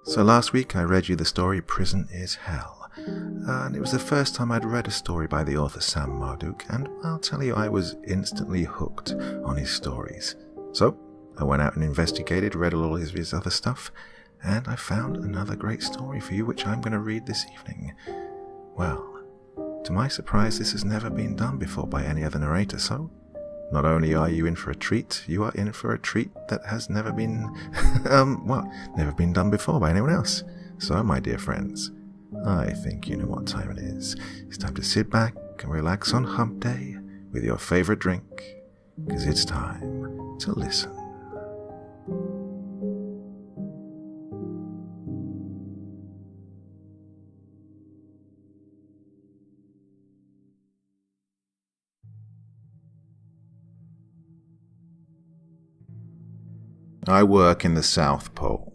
So last week I read you the story Prison is Hell, and it was the first time I'd read a story by the author Sam Marduk, and I'll tell you I was instantly hooked on his stories. So I went out and investigated, read all his other stuff, and I found another great story for you which I'm going to read this evening. Well, to my surprise this has never been done before by any other narrator, so not only are you in for a treat, you are in for a treat that has never been, never been done before by anyone else. So, my dear friends, I think you know what time it is. It's time to sit back and relax on hump day with your favorite drink, because it's time to listen. I work in the South Pole.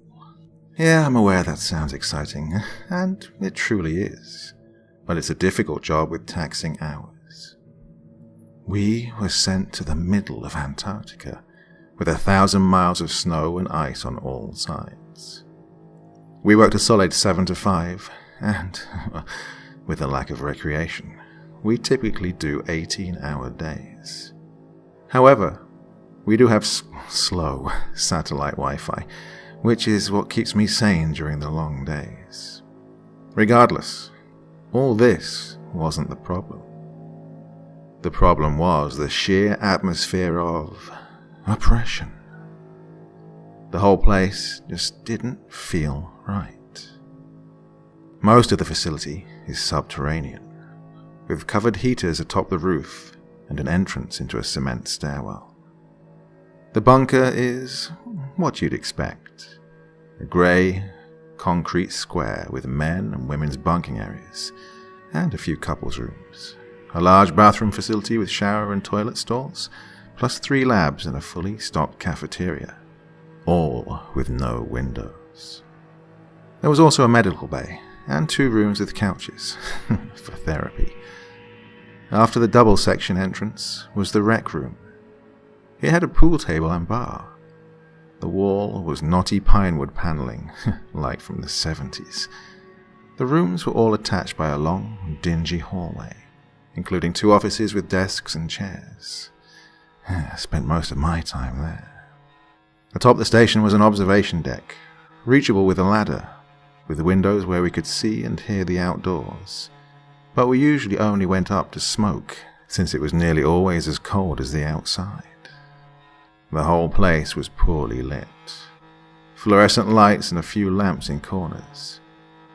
Yeah, I'm aware that sounds exciting, and it truly is, but it's a difficult job with taxing hours. We were sent to the middle of Antarctica, with 1,000 miles of snow and ice on all sides. We worked a solid 7 to 5, and, with a lack of recreation, we typically do 18-hour days. However, we do have slow satellite Wi-Fi, which is what keeps me sane during the long days. Regardless, all this wasn't the problem. The problem was the sheer atmosphere of oppression. The whole place just didn't feel right. Most of the facility is subterranean, with covered heaters atop the roof and an entrance into a cement stairwell. The bunker is what you'd expect. A grey, concrete square with men and women's bunking areas, and a few couples' rooms. A large bathroom facility with shower and toilet stalls, plus 3 labs and a fully stocked cafeteria, all with no windows. There was also a medical bay, and 2 rooms with couches, for therapy. After the double section entrance was the rec room. It had a pool table and bar. The wall was knotty pinewood paneling, like from the 70s. The rooms were all attached by a long, dingy hallway, including 2 offices with desks and chairs. I spent most of my time there. Atop the station was an observation deck, reachable with a ladder, with windows where we could see and hear the outdoors. But we usually only went up to smoke, since it was nearly always as cold as the outside. The whole place was poorly lit. Fluorescent lights and a few lamps in corners.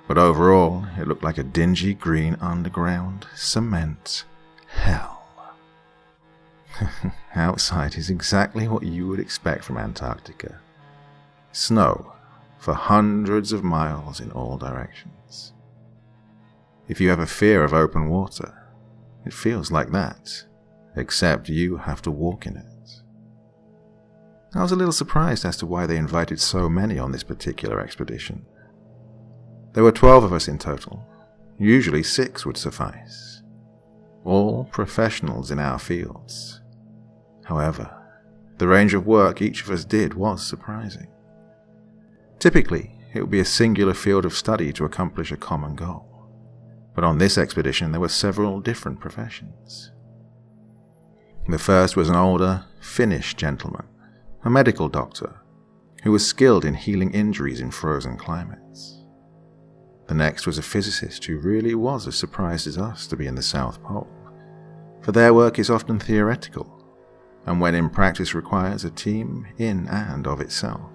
But overall, it looked like a dingy green underground cement hell. Outside is exactly what you would expect from Antarctica. Snow for hundreds of miles in all directions. If you have a fear of open water, it feels like that, except you have to walk in it. I was a little surprised as to why they invited so many on this particular expedition. There were 12 of us in total. Usually 6 would suffice. All professionals in our fields. However, the range of work each of us did was surprising. Typically, it would be a singular field of study to accomplish a common goal. But on this expedition there were several different professions. The first was an older, Finnish gentleman, a medical doctor, who was skilled in healing injuries in frozen climates. The next was a physicist who really was as surprised as us to be in the South Pole, for their work is often theoretical, and when in practice requires a team in and of itself.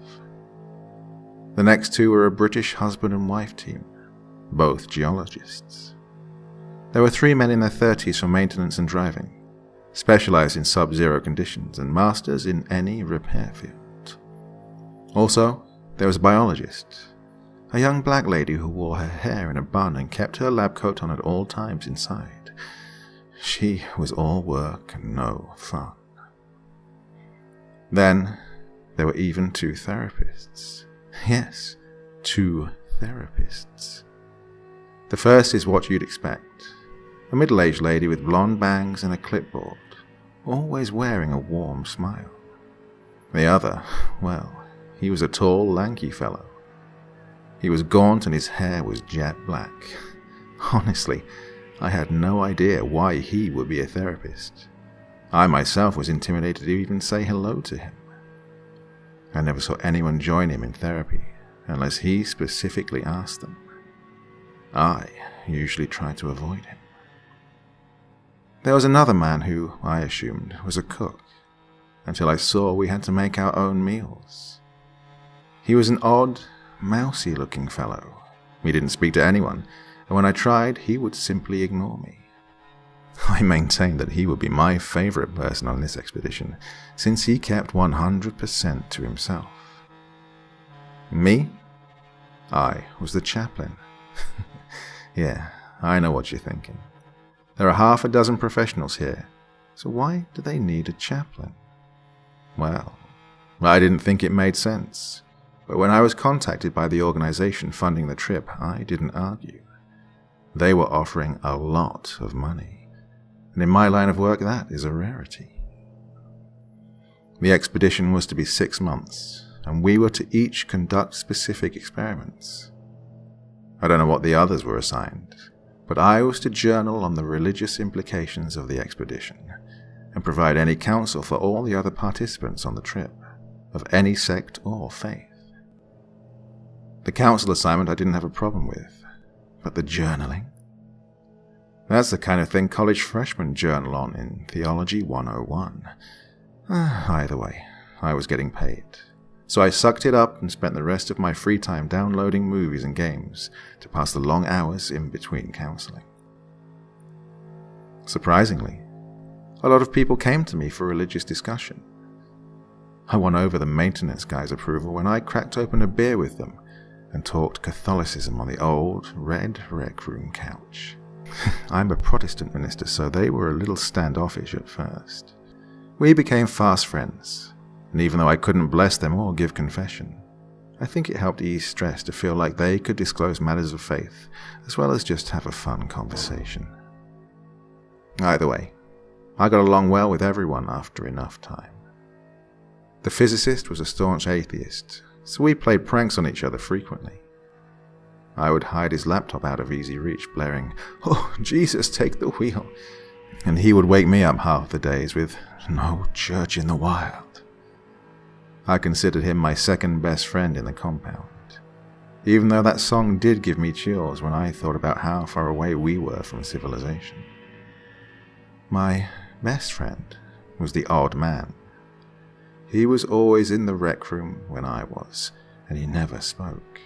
The next 2 were a British husband and wife team, both geologists. There were 3 men in their 30s for maintenance and driving, specialized in sub-zero conditions and masters in any repair field. Also, there was a biologist, a young black lady who wore her hair in a bun and kept her lab coat on at all times inside. She was all work and no fun. Then, there were even 2 therapists. Yes, 2 therapists. The first is what you'd expect. A middle-aged lady with blonde bangs and a clipboard, always wearing a warm smile. The other, well, he was a tall, lanky fellow. He was gaunt and his hair was jet black. Honestly, I had no idea why he would be a therapist. I myself was intimidated to even say hello to him. I never saw anyone join him in therapy unless he specifically asked them. I usually tried to avoid him. There was another man who, I assumed, was a cook, until I saw we had to make our own meals. He was an odd, mousy-looking fellow. He didn't speak to anyone, and when I tried, he would simply ignore me. I maintained that he would be my favorite person on this expedition, since he kept 100% to himself. Me? I was the chaplain. Yeah, I know what you're thinking. There are half a dozen professionals here, so why do they need a chaplain? Well, I didn't think it made sense, but when I was contacted by the organization funding the trip, I didn't argue. They were offering a lot of money, and in my line of work that is a rarity. The expedition was to be 6 months, and we were to each conduct specific experiments. I don't know what the others were assigned, but I was to journal on the religious implications of the expedition and provide any counsel for all the other participants on the trip, of any sect or faith. The counsel assignment I didn't have a problem with, but the journaling? That's the kind of thing college freshmen journal on in Theology 101. Either way, I was getting paid, so I sucked it up and spent the rest of my free time downloading movies and games to pass the long hours in between counseling. Surprisingly, a lot of people came to me for religious discussion. I won over the maintenance guy's approval when I cracked open a beer with them and talked Catholicism on the old red rec room couch. I'm a Protestant minister, so they were a little standoffish at first. We became fast friends, and even though I couldn't bless them or give confession, I think it helped ease stress to feel like they could disclose matters of faith, as well as just have a fun conversation. Either way, I got along well with everyone after enough time. The physicist was a staunch atheist, so we played pranks on each other frequently. I would hide his laptop out of easy reach, blaring, "Oh, Jesus, take the wheel," and he would wake me up half the days with "No church in the wild." I considered him my second best friend in the compound, even though that song did give me chills when I thought about how far away we were from civilization. My best friend was the odd man. He was always in the rec room when I was, and he never spoke.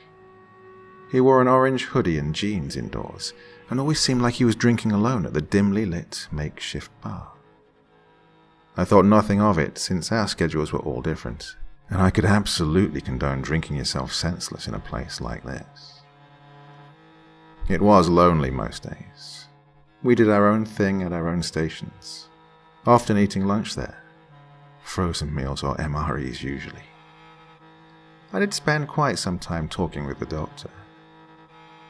He wore an orange hoodie and jeans indoors, and always seemed like he was drinking alone at the dimly lit makeshift bar. I thought nothing of it, since our schedules were all different, and I could absolutely condone drinking yourself senseless in a place like this. It was lonely most days. We did our own thing at our own stations, often eating lunch there. Frozen meals or MREs usually. I did spend quite some time talking with the doctor.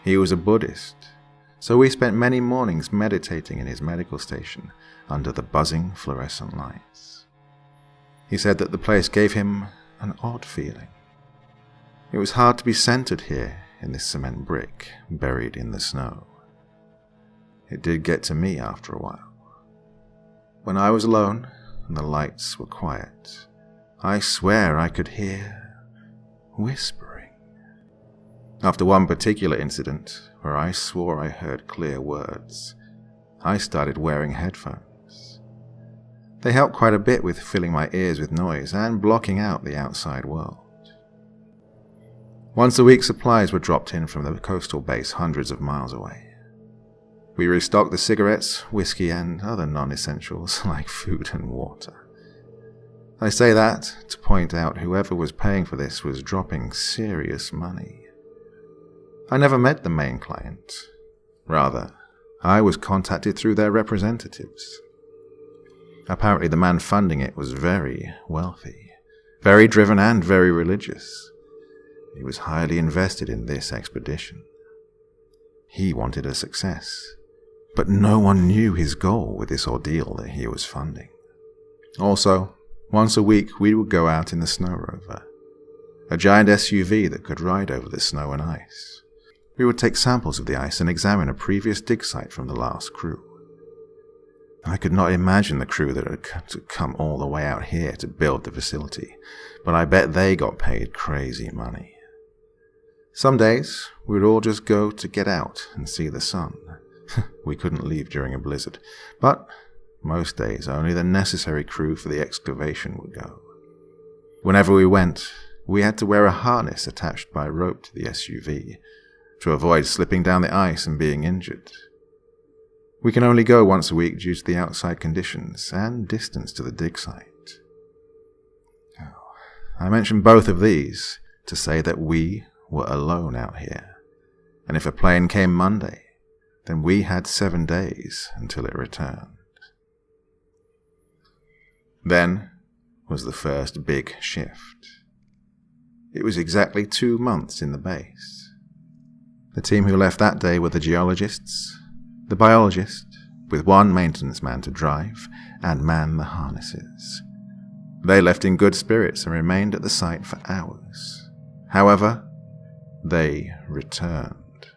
He was a Buddhist, so we spent many mornings meditating in his medical station under the buzzing fluorescent lights. He said that the place gave him an odd feeling. It was hard to be centered here in this cement brick buried in the snow. It did get to me after a while. When I was alone and the lights were quiet, I swear I could hear whispering. After one particular incident, where I swore I heard clear words, I started wearing headphones. They helped quite a bit with filling my ears with noise and blocking out the outside world. Once a week, supplies were dropped in from the coastal base hundreds of miles away. We restocked the cigarettes, whiskey, and other non-essentials like food and water. I say that to point out whoever was paying for this was dropping serious money. I never met the main client. Rather, I was contacted through their representatives. Apparently the man funding it was very wealthy, very driven and very religious. He was highly invested in this expedition. He wanted a success, but no one knew his goal with this ordeal that he was funding. Also, once a week we would go out in the snow rover. a giant SUV that could ride over the snow and ice. We would take samples of the ice and examine a previous dig site from the last crew. I could not imagine the crew that had come all the way out here to build the facility, but I bet they got paid crazy money. Some days, we would all just go to get out and see the sun. We couldn't leave during a blizzard, but most days only the necessary crew for the excavation would go. Whenever we went, we had to wear a harness attached by rope to the SUV to avoid slipping down the ice and being injured. We can only go once a week due to the outside conditions and distance to the dig site. I mention both of these to say that we were alone out here, and if a plane came Monday, then we had 7 days until it returned. Then was the first big shift. It was exactly 2 months in the base. The team who left that day were the geologists, the biologist, with one maintenance man to drive and man the harnesses. They left in good spirits and remained at the site for hours. However, they returned,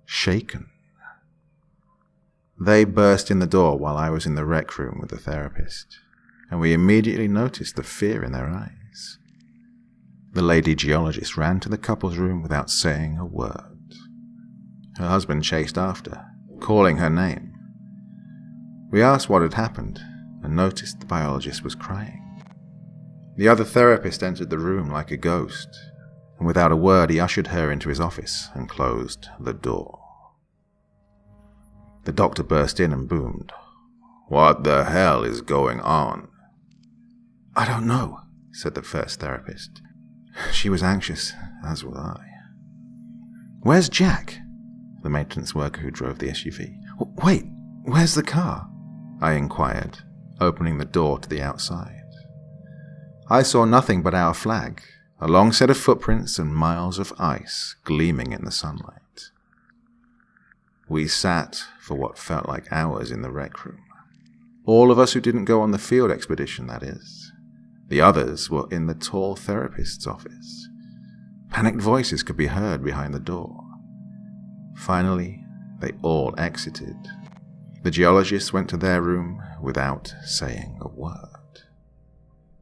shaken. They burst in the door while I was in the rec room with the therapist, and we immediately noticed the fear in their eyes. The lady geologist ran to the couple's room without saying a word. Her husband chased after, calling her name. We asked what had happened and noticed the biologist was crying. The other therapist entered the room like a ghost, and without a word he ushered her into his office and closed the door. The doctor burst in and boomed, "What the hell is going on?" "I don't know," said the first therapist. She was anxious, as was I. "Where's Jack?" the maintenance worker who drove the SUV. "Wait, where's the car?" I inquired, opening the door to the outside. I saw nothing but our flag, a long set of footprints and miles of ice gleaming in the sunlight. We sat for what felt like hours in the rec room. All of us who didn't go on the field expedition, that is. The others were in the tall therapist's office. Panicked voices could be heard behind the door. Finally, they all exited. The geologists went to their room without saying a word.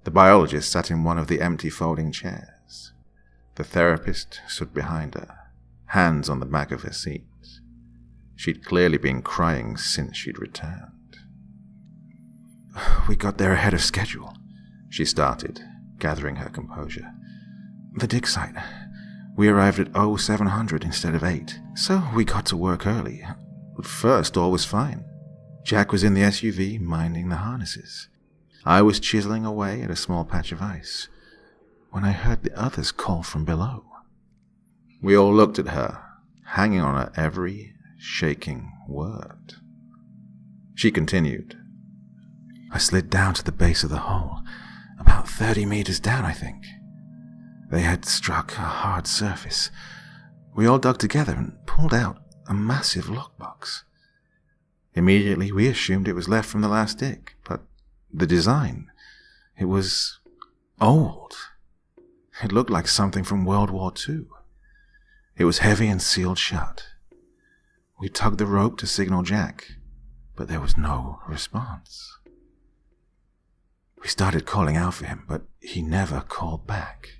The biologist sat in one of the empty folding chairs. The therapist stood behind her, hands on the back of her seat. She'd clearly been crying since she'd returned. "We got there ahead of schedule," she started, gathering her composure. "The dig site. We arrived at 0700 instead of 8, so we got to work early. At first, all was fine. Jack was in the SUV minding the harnesses. I was chiseling away at a small patch of ice when I heard the others call from below." We all looked at her, hanging on her every shaking word. She continued, "I slid down to the base of the hole, about 30 meters down, I think. They had struck a hard surface. We all dug together and pulled out a massive lockbox. Immediately we assumed it was left from the last dig, but the design, it was old. It looked like something from World War II. It was heavy and sealed shut. We tugged the rope to signal Jack, but there was no response. We started calling out for him, but he never called back.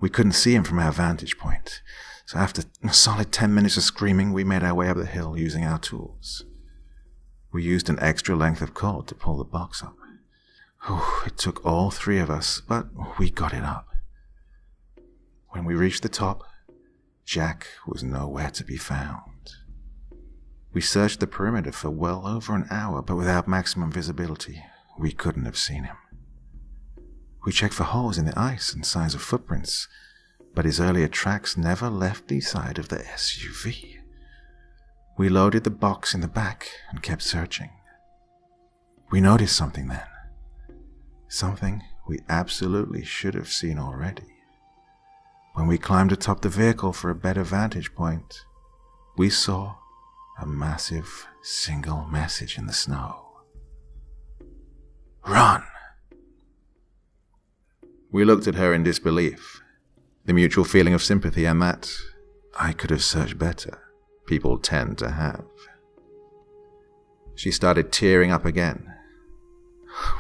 We couldn't see him from our vantage point, so after a solid 10 minutes of screaming, we made our way up the hill using our tools. We used an extra length of cord to pull the box up. It took all 3 of us, but we got it up. When we reached the top, Jack was nowhere to be found. We searched the perimeter for well over an hour, but without maximum visibility, we couldn't have seen him. We checked for holes in the ice and signs of footprints, but his earlier tracks never left the side of the SUV. We loaded the box in the back and kept searching. We noticed something then. Something we absolutely should have seen already. When we climbed atop the vehicle for a better vantage point, we saw a massive single message in the snow. "Run!" We looked at her in disbelief. The mutual feeling of sympathy and that I could have searched better people tend to have. She started tearing up again.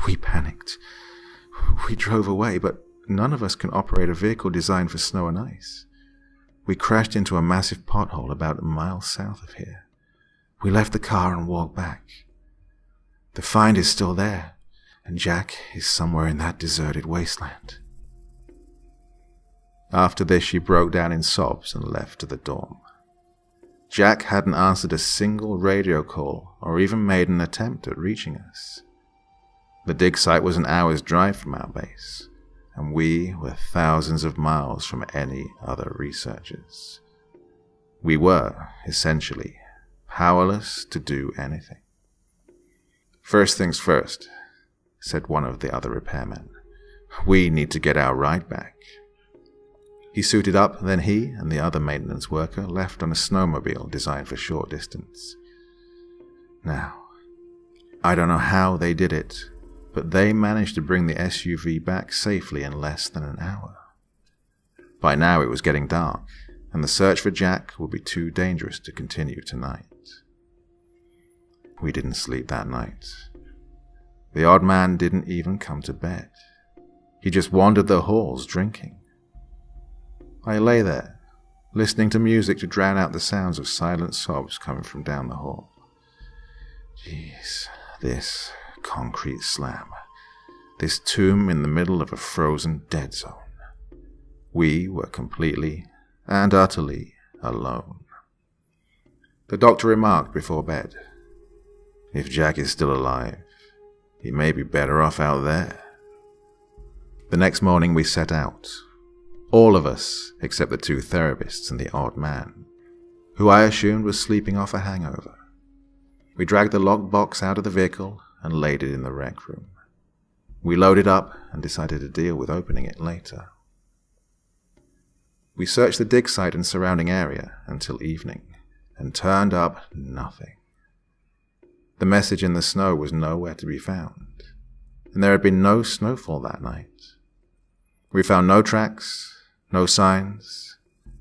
We panicked. We drove away, but none of us can operate a vehicle designed for snow and ice. We crashed into a massive pothole about a mile south of here. We left the car and walked back. The find is still there, and Jack is somewhere in that deserted wasteland. After this, she broke down in sobs and left to the dorm. Jack hadn't answered a single radio call or even made an attempt at reaching us. The dig site was an hour's drive from our base, and we were thousands of miles from any other researchers. We were, essentially, powerless to do anything. First things first, said one of the other repairmen. We need to get our ride back. He suited up, then he and the other maintenance worker left on a snowmobile designed for short distance. Now, I don't know how they did it, but they managed to bring the SUV back safely in less than an hour. By now it was getting dark, and the search for Jack would be too dangerous to continue tonight. We didn't sleep that night. The odd man didn't even come to bed. He just wandered the halls drinking. I lay there, listening to music to drown out the sounds of silent sobs coming from down the hall. Jeez, this concrete slab. This tomb in the middle of a frozen dead zone. We were completely and utterly alone. The doctor remarked before bed, if Jack is still alive, he may be better off out there. The next morning we set out. All of us, except the two therapists and the odd man, who I assumed was sleeping off a hangover. We dragged the locked box out of the vehicle and laid it in the rec room. We loaded up and decided to deal with opening it later. We searched the dig site and surrounding area until evening and turned up nothing. The message in the snow was nowhere to be found, and there had been no snowfall that night. We found no tracks, no signs,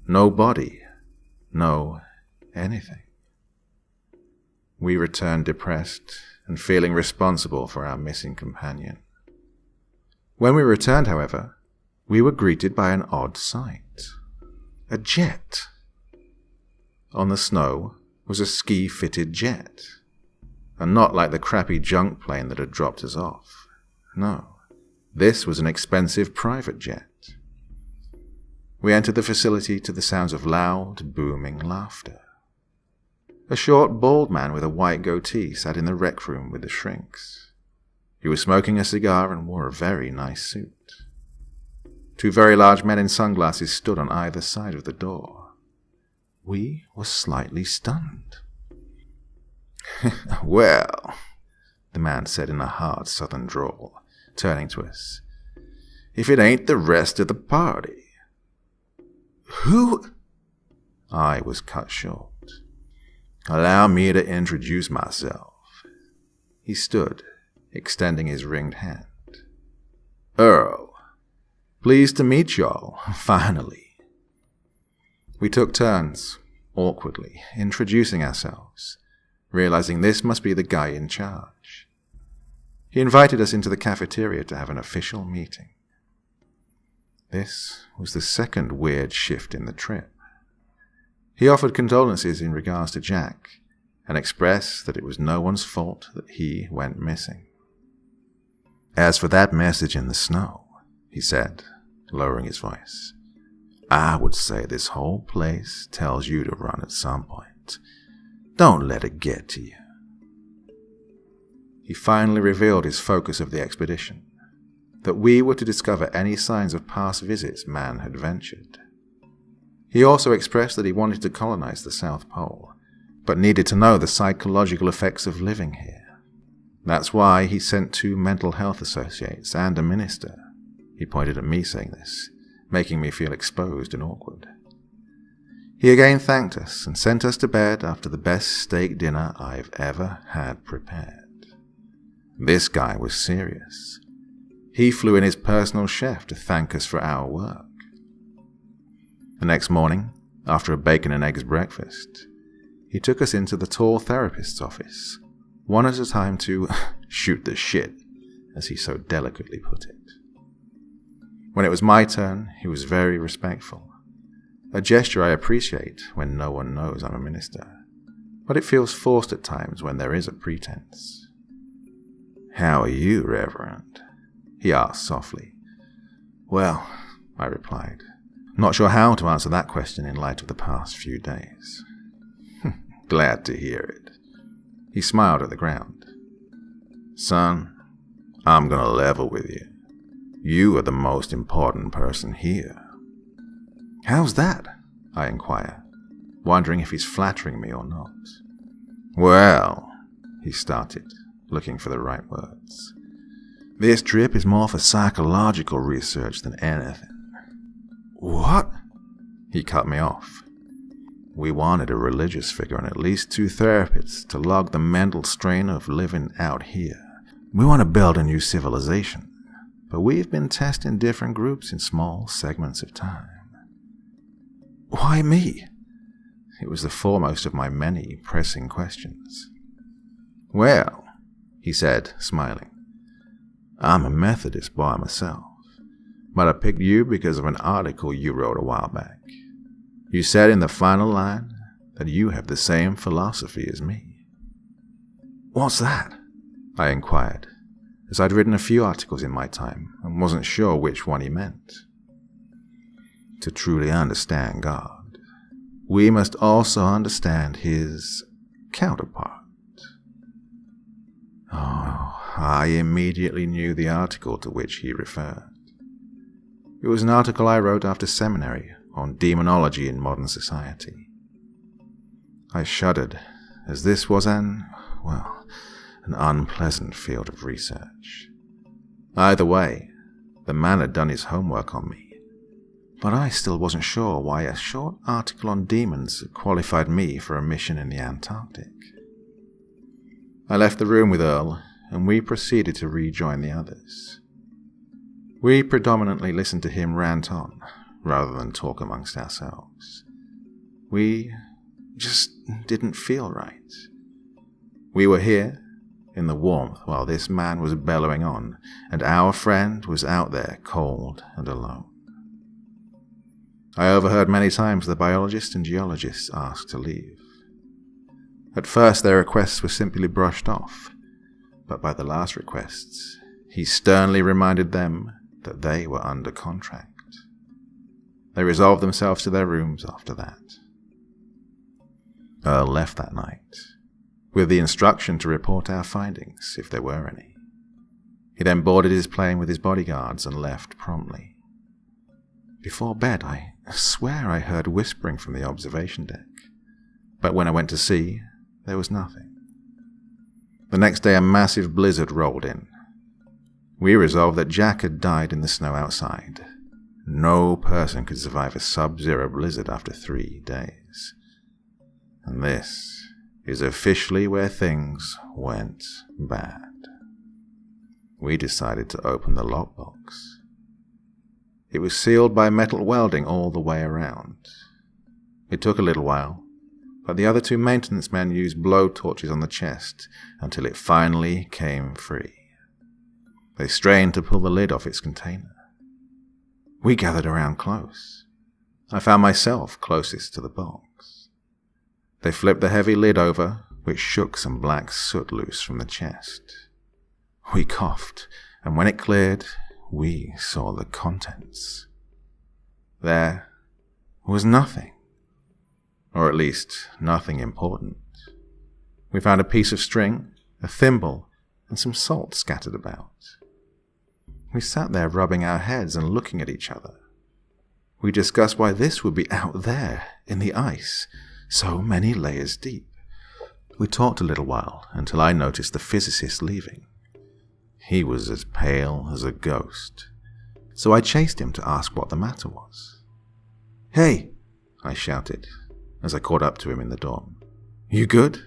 no body, no anything. We returned depressed and feeling responsible for our missing companion. When we returned, however, we were greeted by an odd sight. A jet. On the snow was a ski-fitted jet, and not like the crappy junk plane that had dropped us off. No, this was an expensive private jet. We entered the facility to the sounds of loud, booming laughter. A short, bald man with a white goatee sat in the rec room with the shrinks. He was smoking a cigar and wore a very nice suit. Two very large men in sunglasses stood on either side of the door. We were slightly stunned. Well, the man said in a hard southern drawl, turning to us, if it ain't the rest of the party. Who? I was cut short. Allow me to introduce myself. He stood, extending his ringed hand. Earl. Pleased to meet y'all, finally. We took turns, awkwardly, introducing ourselves, realizing this must be the guy in charge. He invited us into the cafeteria to have an official meeting. This was the second weird shift in the trip. He offered condolences in regards to Jack, and expressed that it was no one's fault that he went missing. As for that message in the snow, he said, lowering his voice, I would say this whole place tells you to run at some point. Don't let it get to you. He finally revealed his focus of the expedition, that we were to discover any signs of past visits man had ventured. He also expressed that he wanted to colonize the South Pole, but needed to know the psychological effects of living here. That's why he sent 2 mental health associates and a minister. He pointed at me saying this, making me feel exposed and awkward. He again thanked us and sent us to bed after the best steak dinner I've ever had prepared. This guy was serious. He flew in his personal chef to thank us for our work. The next morning, after a bacon and eggs breakfast, he took us into the tall therapist's office, one at a time to shoot the shit, as he so delicately put it. When it was my turn, he was very respectful, a gesture I appreciate when no one knows I'm a minister, but it feels forced at times when there is a pretense. "How are you, Reverend?" he asked softly. "Well," I replied, not sure how to answer that question in light of the past few days. "Glad to hear it." He smiled at the ground. "Son, I'm gonna level with you. You are the most important person here." "How's that?" I inquire, wondering if he's flattering me or not. "Well," he started, looking for the right words, "this trip is more for psychological research than anything." "What?" He cut me off. "We wanted a religious figure and at least 2 therapists to log the mental strain of living out here. We want to build a new civilization, but we've been testing different groups in small segments of time." "Why me?" It was the foremost of my many pressing questions. "Well," he said, smiling, "I'm a Methodist boy myself, but I picked you because of an article you wrote a while back. You said in the final line that you have the same philosophy as me." "What's that?" I inquired, as I'd written a few articles in my time and wasn't sure which one he meant. "To truly understand God, we must also understand his counterpart." Oh, I immediately knew the article to which he referred. It was an article I wrote after seminary on demonology in modern society. I shuddered, as this was an unpleasant field of research. Either way, the man had done his homework on me, but I still wasn't sure why a short article on demons qualified me for a mission in the Antarctic. I left the room with Earl, and we proceeded to rejoin the others. We predominantly listened to him rant on, rather than talk amongst ourselves. We just didn't feel right. We were here, in the warmth, while this man was bellowing on, and our friend was out there cold and alone. I overheard many times the biologists and geologists ask to leave. At first their requests were simply brushed off, but by the last requests, he sternly reminded them that they were under contract. They resolved themselves to their rooms after that. Earl left that night, with the instruction to report our findings, if there were any. He then boarded his plane with his bodyguards and left promptly. Before bed, I swear I heard whispering from the observation deck, but when I went to see, there was nothing. The next day, a massive blizzard rolled in. We resolved that Jack had died in the snow outside. No person could survive a sub-zero blizzard after 3 days. And this is officially where things went bad. We decided to open the lockbox. It was sealed by metal welding all the way around. It took a little while, but the other 2 maintenance men used blow torches on the chest until it finally came free. They strained to pull the lid off its container. We gathered around close. I found myself closest to the box. They flipped the heavy lid over, which shook some black soot loose from the chest. We coughed, and when it cleared, we saw the contents. There was nothing. Or at least, nothing important. We found a piece of string, a thimble, and some salt scattered about. We sat there rubbing our heads and looking at each other. We discussed why this would be out there, in the ice, so many layers deep. We talked a little while, until I noticed the physicist leaving. He was as pale as a ghost, so I chased him to ask what the matter was. "Hey!" I shouted, as I caught up to him in the dorm. "You good?"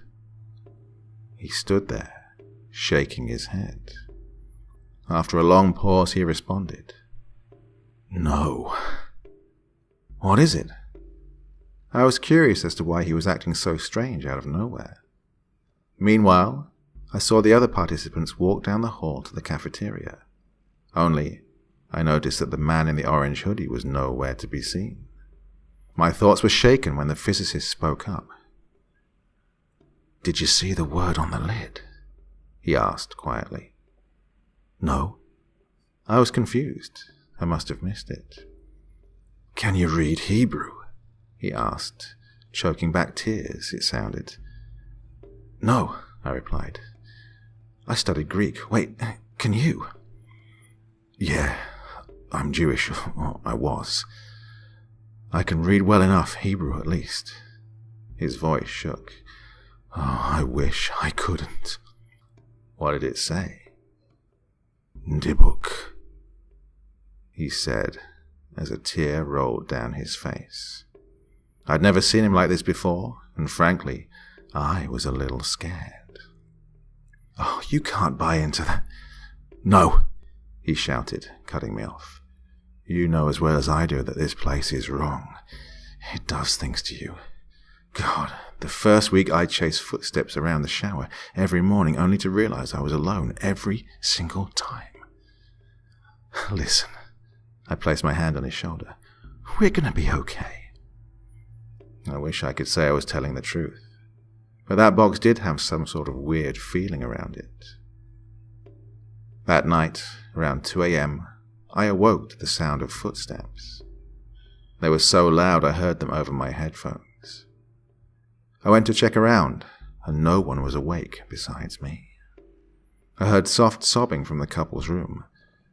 He stood there, shaking his head. After a long pause, he responded, "No." "What is it?" I was curious as to why he was acting so strange out of nowhere. Meanwhile, I saw the other participants walk down the hall to the cafeteria. Only, I noticed that the man in the orange hoodie was nowhere to be seen. My thoughts were shaken when the physicist spoke up. "Did you see the word on the lid?" he asked quietly. "No." I was confused. I must have missed it. "Can you read Hebrew?" he asked, choking back tears, it sounded. "No," I replied. "I studied Greek. Wait, can you?" "Yeah, I'm Jewish, or I was. I can read well enough, Hebrew at least." His voice shook. "Oh, I wish I couldn't." "What did it say?" "Dibuk," he said as a tear rolled down his face. I'd never seen him like this before, and frankly, I was a little scared. "Oh, you can't buy into that." "No," he shouted, cutting me off. "You know as well as I do that this place is wrong. It does things to you. God, the first week I chased footsteps around the shower every morning only to realize I was alone every single time. Listen," I placed my hand on his shoulder. "We're gonna be okay." I wish I could say I was telling the truth, but that box did have some sort of weird feeling around it. That night, around 2 a.m., I awoke to the sound of footsteps. They were so loud I heard them over my headphones. I went to check around, and no one was awake besides me. I heard soft sobbing from the couple's room,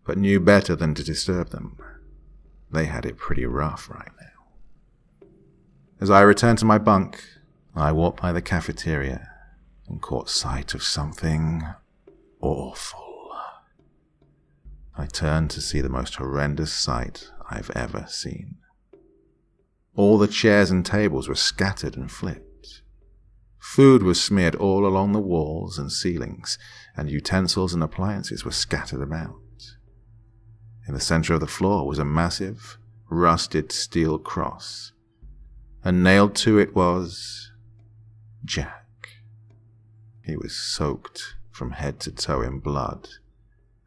but knew better than to disturb them. They had it pretty rough right now. As I returned to my bunk, I walked by the cafeteria and caught sight of something awful. I turned to see the most horrendous sight I've ever seen. All the chairs and tables were scattered and flipped. Food was smeared all along the walls and ceilings, and utensils and appliances were scattered about. In the center of the floor was a massive, rusted steel cross, and nailed to it was Jack. He was soaked from head to toe in blood,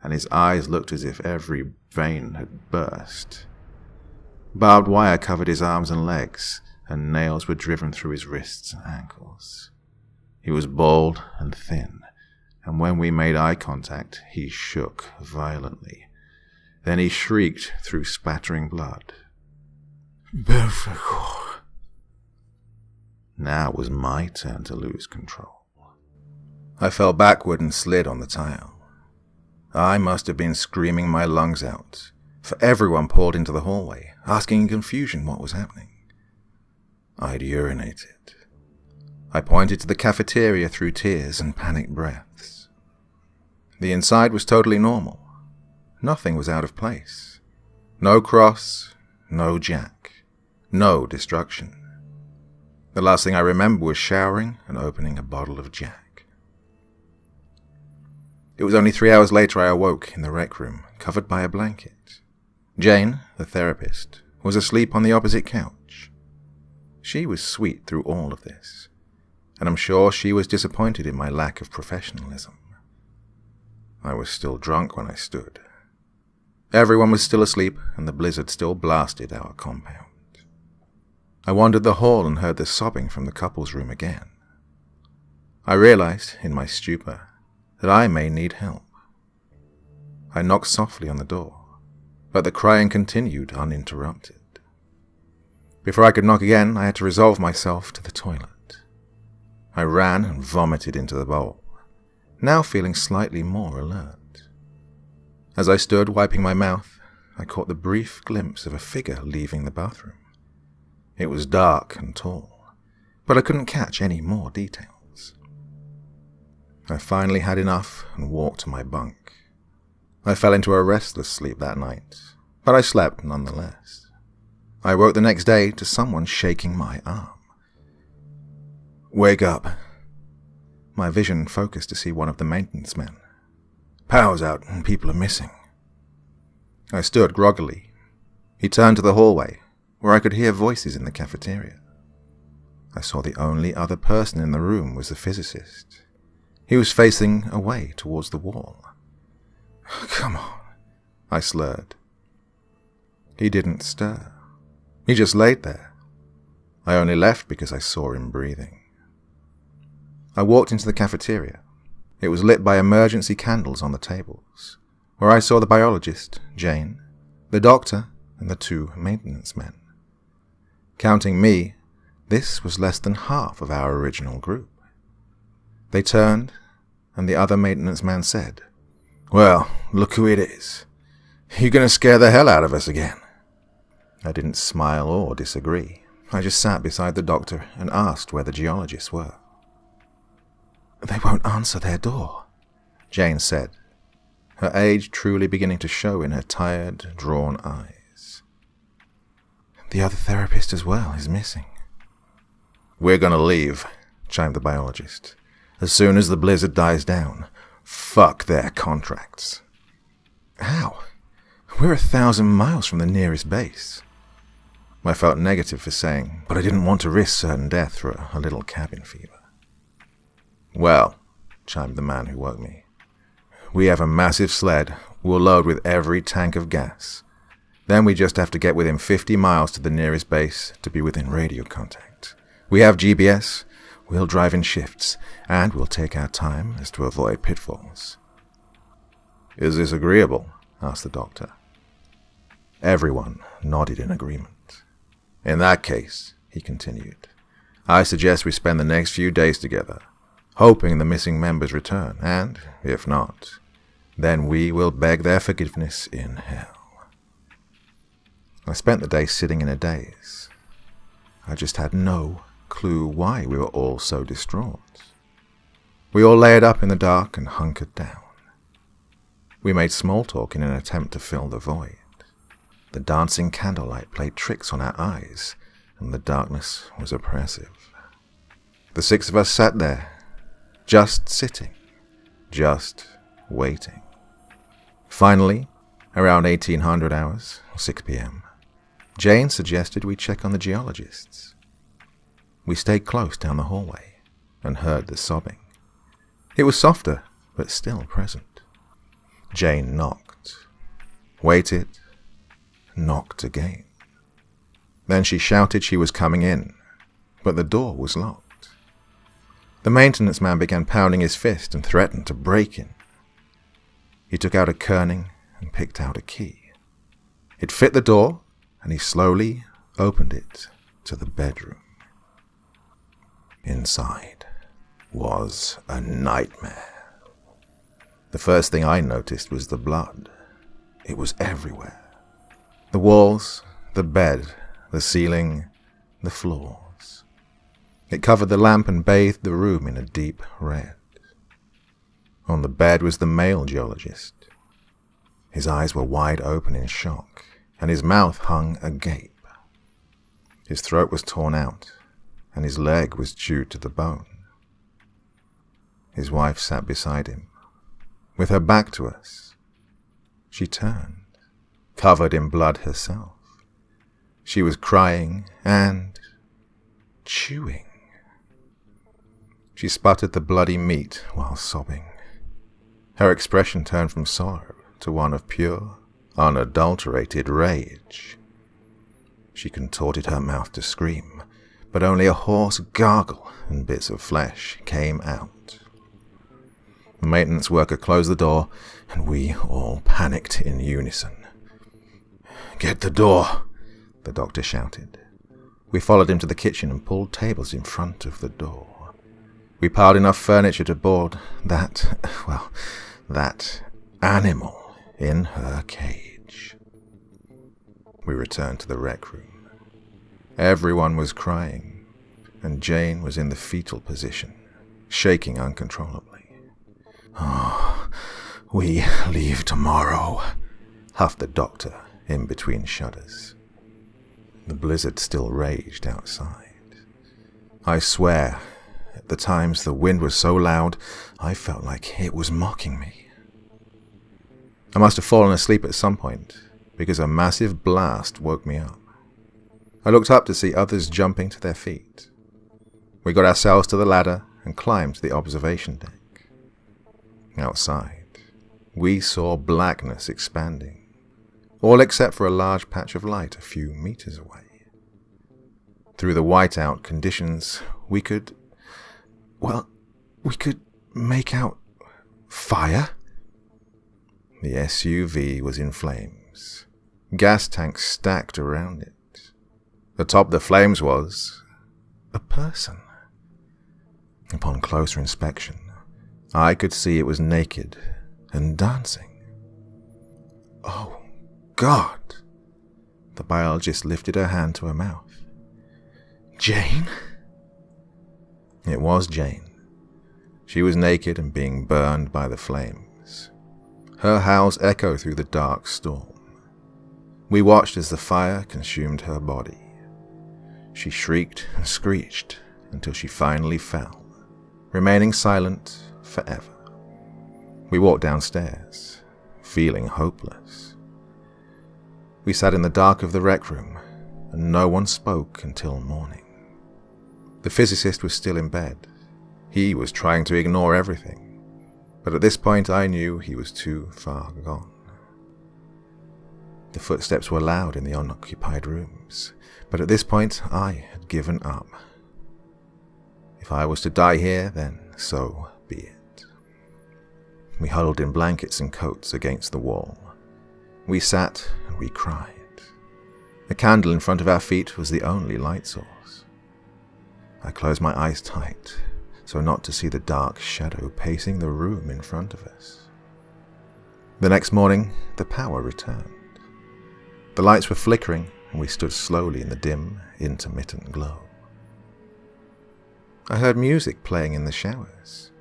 and his eyes looked as if every vein had burst. Barbed wire covered his arms and legs, and nails were driven through his wrists and ankles. He was bald and thin, and when we made eye contact, he shook violently. Then he shrieked through spattering blood. "Belphegor." Now it was my turn to lose control. I fell backward and slid on the tile. I must have been screaming my lungs out, for everyone poured into the hallway, asking in confusion what was happening. I'd urinated. I pointed to the cafeteria through tears and panicked breaths. The inside was totally normal. Nothing was out of place. No cross, no Jack, no destruction. The last thing I remember was showering and opening a bottle of Jack. It was only 3 hours later I awoke in the rec room, covered by a blanket. Jane, the therapist, was asleep on the opposite couch. She was sweet through all of this, and I'm sure she was disappointed in my lack of professionalism. I was still drunk when I stood. Everyone was still asleep, and the blizzard still blasted our compound. I wandered the hall and heard the sobbing from the couple's room again. I realized, in my stupor, that I may need help. I knocked softly on the door, but the crying continued uninterrupted. Before I could knock again, I had to resolve myself to the toilet. I ran and vomited into the bowl, now feeling slightly more alert. As I stood wiping my mouth, I caught the brief glimpse of a figure leaving the bathroom. It was dark and tall, but I couldn't catch any more details. I finally had enough and walked to my bunk. I fell into a restless sleep that night, but I slept nonetheless. I woke the next day to someone shaking my arm. "Wake up." My vision focused to see one of the maintenance men. "Power's out and people are missing." I stood groggily. He turned to the hallway, where I could hear voices in the cafeteria. I saw the only other person in the room was the physicist. He was facing away towards the wall. "Come on," I slurred. He didn't stir. He just laid there. I only left because I saw him breathing. I walked into the cafeteria. It was lit by emergency candles on the tables, where I saw the biologist, Jane, the doctor, and the 2 maintenance men. Counting me, this was less than half of our original group. They turned, and the other maintenance man said, "Well, look who it is. You're going to scare the hell out of us again." I didn't smile or disagree. I just sat beside the doctor and asked where the geologists were. "They won't answer their door," Jane said, her age truly beginning to show in her tired, drawn eyes. "The other therapist as well is missing." "We're going to leave," chimed the biologist, "as soon as the blizzard dies down. Fuck their contracts." "How? We're 1,000 miles from the nearest base." I felt negative for saying, but I didn't want to risk certain death for a little cabin fever. "Well," chimed the man who woke me, "we have a massive sled we'll load with every tank of gas. Then we just have to get within 50 miles to the nearest base to be within radio contact. We have GPS, we'll drive in shifts, and we'll take our time as to avoid pitfalls." "Is this agreeable?" asked the doctor. Everyone nodded in agreement. "In that case," he continued, "I suggest we spend the next few days together, hoping the missing members return, and, if not, then we will beg their forgiveness in hell." I spent the day sitting in a daze. I just had no clue why we were all so distraught. We all layered up in the dark and hunkered down. We made small talk in an attempt to fill the void. The dancing candlelight played tricks on our eyes, and the darkness was oppressive. The 6 of us sat there, just sitting, just waiting. Finally, around 1800 hours, 6 p.m., Jane suggested we check on the geologists. We stayed close down the hallway and heard the sobbing. It was softer, but still present. Jane knocked, waited, knocked again. Then she shouted she was coming in, but the door was locked. The maintenance man began pounding his fist and threatened to break in. He took out a kerning and picked out a key. It fit the door, and he slowly opened it to the bedroom. Inside was a nightmare. The first thing I noticed was the blood. It was everywhere. The walls, the bed, the ceiling, the floors. It covered the lamp and bathed the room in a deep red. On the bed was the male geologist. His eyes were wide open in shock, and his mouth hung agape. His throat was torn out, and his leg was chewed to the bone. His wife sat beside him, with her back to us. She turned, covered in blood herself. She was crying and chewing. She sputtered the bloody meat while sobbing. Her expression turned from sorrow to one of pure, unadulterated rage. She contorted her mouth to scream, but only a hoarse gargle and bits of flesh came out. The maintenance worker closed the door, and we all panicked in unison. "Get the door," the doctor shouted. We followed him to the kitchen and pulled tables in front of the door. We piled enough furniture to board that animal in her cage. We returned to the rec room. Everyone was crying, and Jane was in the fetal position, shaking uncontrollably. "Oh, we leave tomorrow," huffed the doctor in between shudders. The blizzard still raged outside. I swear, at the times the wind was so loud, I felt like it was mocking me. I must have fallen asleep at some point, because a massive blast woke me up. I looked up to see others jumping to their feet. We got ourselves to the ladder and climbed to the observation deck. Outside, we saw blackness expanding, all except for a large patch of light a few meters away. Through the whiteout conditions, we could make out fire. The SUV was in flames, gas tanks stacked around it. Atop the flames was a person. Upon closer inspection, I could see it was naked and dancing. Oh, God! The biologist lifted her hand to her mouth. Jane? It was Jane. She was naked and being burned by the flames. Her howls echoed through the dark storm. We watched as the fire consumed her body. She shrieked and screeched until she finally fell, remaining silent forever. We walked downstairs, feeling hopeless. We sat in the dark of the rec room, and no one spoke until morning. The physicist was still in bed. He was trying to ignore everything, but at this point I knew he was too far gone. The footsteps were loud in the unoccupied rooms, but at this point I had given up. If I was to die here, then so be it. We huddled in blankets and coats against the wall. We sat and we cried. The candle in front of our feet was the only light source. I closed my eyes tight, so not to see the dark shadow pacing the room in front of us. The next morning, the power returned. The lights were flickering, and we stood slowly in the dim, intermittent glow. I heard music playing in the showers.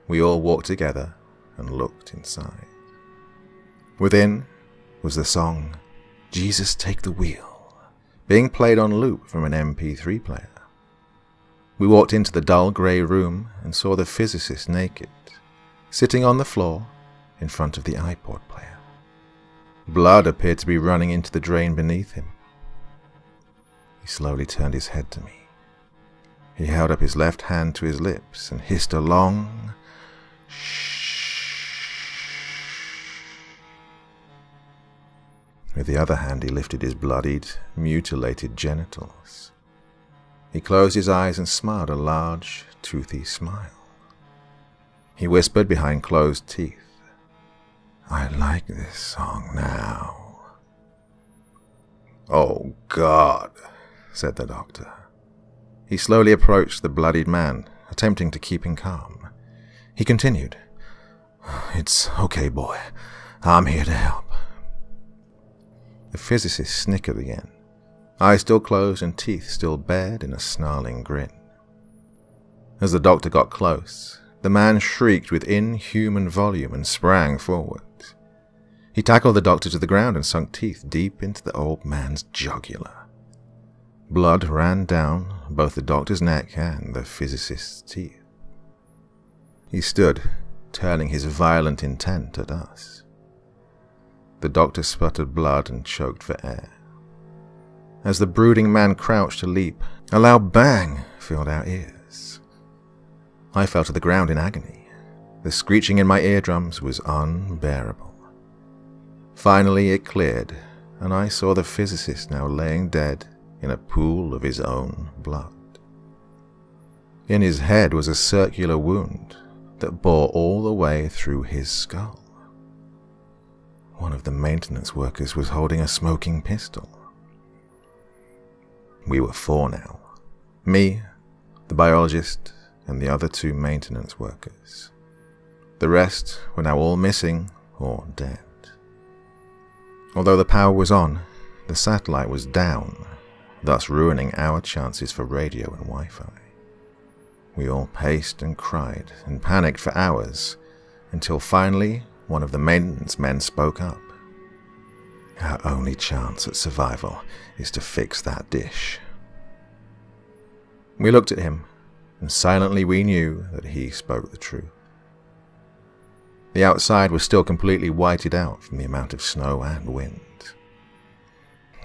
We all walked together and looked inside. Within was the song, Jesus Take the Wheel, being played on loop from an MP3 player. We walked into the dull grey room and saw the physicist naked, sitting on the floor in front of the iPod player. Blood appeared to be running into the drain beneath him. He slowly turned his head to me. He held up his left hand to his lips and hissed a long shh. With the other hand he lifted his bloodied, mutilated genitals. He closed his eyes and smiled a large, toothy smile. He whispered behind closed teeth, I like this song now. Oh, God, said the doctor. He slowly approached the bloodied man, attempting to keep him calm. He continued, It's okay, boy. I'm here to help. The physicist snickered again, eyes still closed and teeth still bared in a snarling grin. As the doctor got close, the man shrieked with inhuman volume and sprang forward. He tackled the doctor to the ground and sunk teeth deep into the old man's jugular. Blood ran down both the doctor's neck and the physicist's teeth. He stood, turning his violent intent at us. The doctor sputtered blood and choked for air. As the brooding man crouched to leap, a loud bang filled our ears. I fell to the ground in agony. The screeching in my eardrums was unbearable. Finally it cleared, and I saw the physicist now laying dead in a pool of his own blood. In his head was a circular wound that bore all the way through his skull. One of the maintenance workers was holding a smoking pistol. We were 4 now. Me, the biologist, and the other 2 maintenance workers. The rest were now all missing or dead. Although the power was on, the satellite was down, thus ruining our chances for radio and Wi-Fi. We all paced and cried and panicked for hours, until finally one of the maintenance men spoke up. Our only chance at survival is to fix that dish. We looked at him, and silently we knew that he spoke the truth. The outside was still completely whited out from the amount of snow and wind.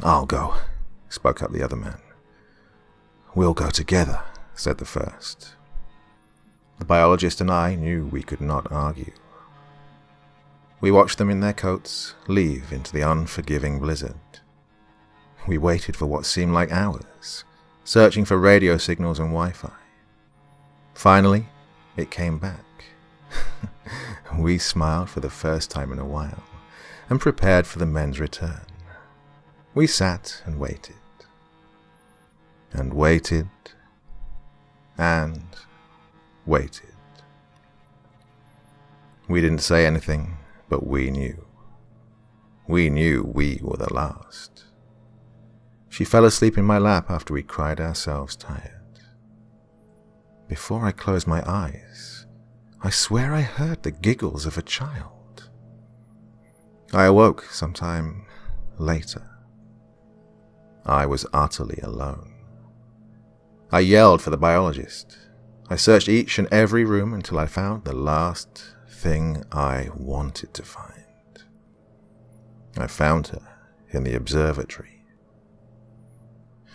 I'll go, spoke up the other man. We'll go together, said the first. The biologist and I knew we could not argue. We watched them in their coats leave into the unforgiving blizzard. We waited for what seemed like hours, searching for radio signals and Wi-Fi. Finally, it came back. We smiled for the first time in a while and prepared for the men's return. We sat and waited. And waited. And waited. We didn't say anything, but we knew. We knew we were the last. She fell asleep in my lap after we cried ourselves tired. Before I closed my eyes, I swear I heard the giggles of a child. I awoke sometime later. I was utterly alone. I yelled for the biologist. I searched each and every room until I found the last thing I wanted to find. I found her in the observatory.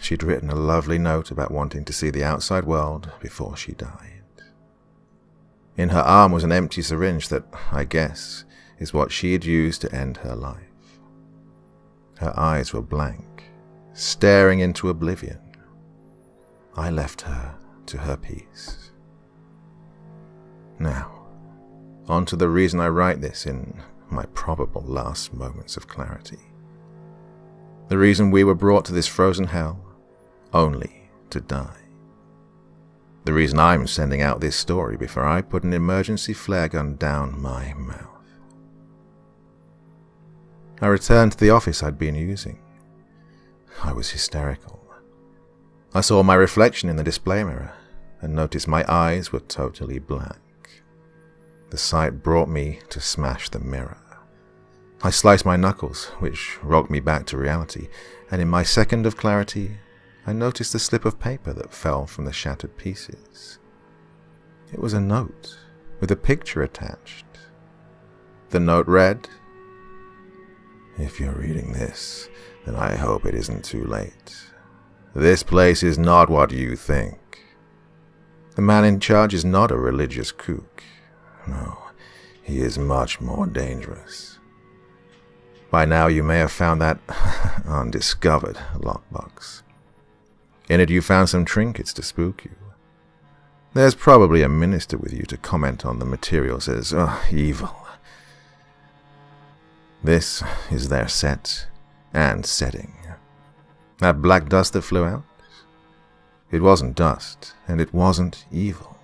She'd written a lovely note about wanting to see the outside world before she died. In her arm was an empty syringe that, I guess, is what she had used to end her life. Her eyes were blank, staring into oblivion. I left her to her peace. Now, on to the reason I write this in my probable last moments of clarity. The reason we were brought to this frozen hell only to die. The reason I'm sending out this story before I put an emergency flare gun down my mouth. I returned to the office I'd been using. I was hysterical. I saw my reflection in the display mirror and noticed my eyes were totally black. The sight brought me to smash the mirror. I sliced my knuckles, which rocked me back to reality, and in my second of clarity, I noticed the slip of paper that fell from the shattered pieces. It was a note with a picture attached. The note read, "If you're reading this, then I hope it isn't too late. This place is not what you think. The man in charge is not a religious kook. No, he is much more dangerous. By now you may have found that undiscovered lockbox. In it you found some trinkets to spook you. There's probably a minister with you to comment on the materials as evil. This is their set and setting. That black dust that flew out? It wasn't dust, and it wasn't evil.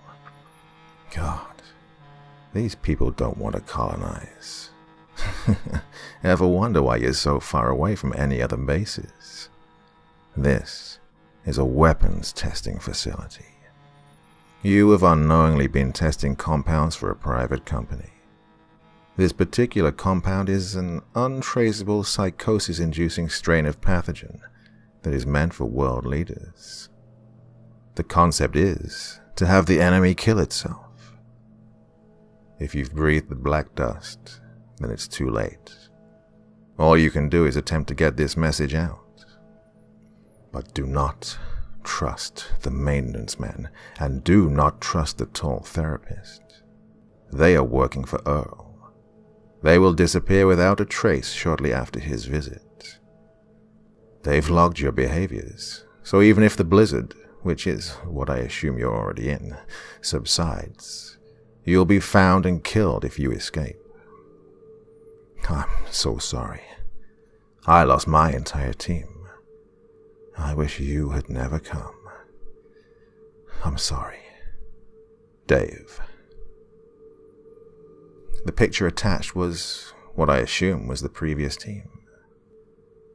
God, these people don't want to colonize. Ever wonder why you're so far away from any other bases? This is a weapons testing facility. You have unknowingly been testing compounds for a private company. This particular compound is an untraceable psychosis-inducing strain of pathogen that is meant for world leaders. The concept is to have the enemy kill itself. If you've breathed the black dust, then it's too late. All you can do is attempt to get this message out. But do not trust the maintenance men, and do not trust the tall therapist. They are working for Earl. They will disappear without a trace shortly after his visit. They've logged your behaviors, so even if the blizzard, which is what I assume you're already in, subsides, you'll be found and killed if you escape. I'm so sorry. I lost my entire team. I wish you had never come. I'm sorry. Dave. The picture attached was what I assume was the previous team.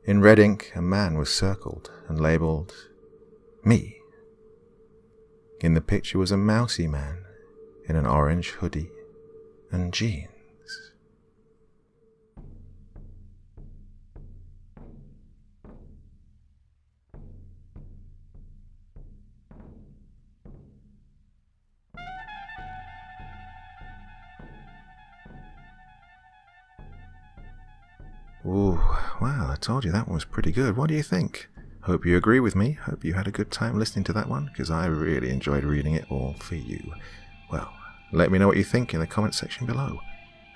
In red ink, a man was circled and labeled me. In the picture was a mousy man in an orange hoodie and jeans. Ooh, wow, I told you that one was pretty good. What do you think? Hope you agree with me. Hope you had a good time listening to that one, because I really enjoyed reading it all for you. Well, let me know what you think in the comment section below.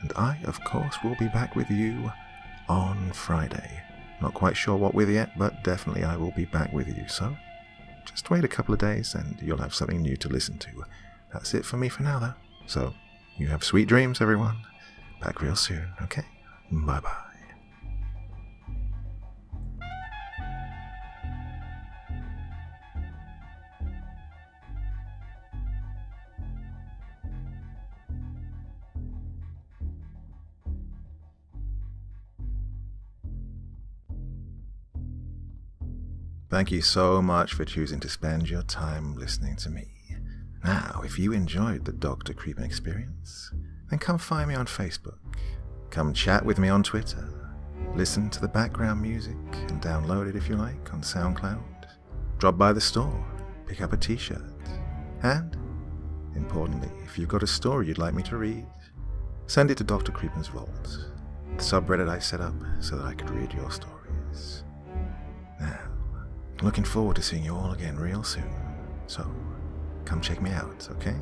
And I, of course, will be back with you on Friday. Not quite sure what with yet, but definitely I will be back with you. So just wait a couple of days and you'll have something new to listen to. That's it for me for now, though. So you have sweet dreams, everyone. Back real soon, okay? Bye-bye. Thank you so much for choosing to spend your time listening to me. Now, if you enjoyed the Dr. Creeping experience, then come find me on Facebook. Come chat with me on Twitter. Listen to the background music and download it if you like on SoundCloud. Drop by the store, pick up a t-shirt. And, importantly, if you've got a story you'd like me to read, send it to Dr. Creeping's Vault, the subreddit I set up so that I could read your stories. Now, looking forward to seeing you all again real soon. So, come check me out, okay?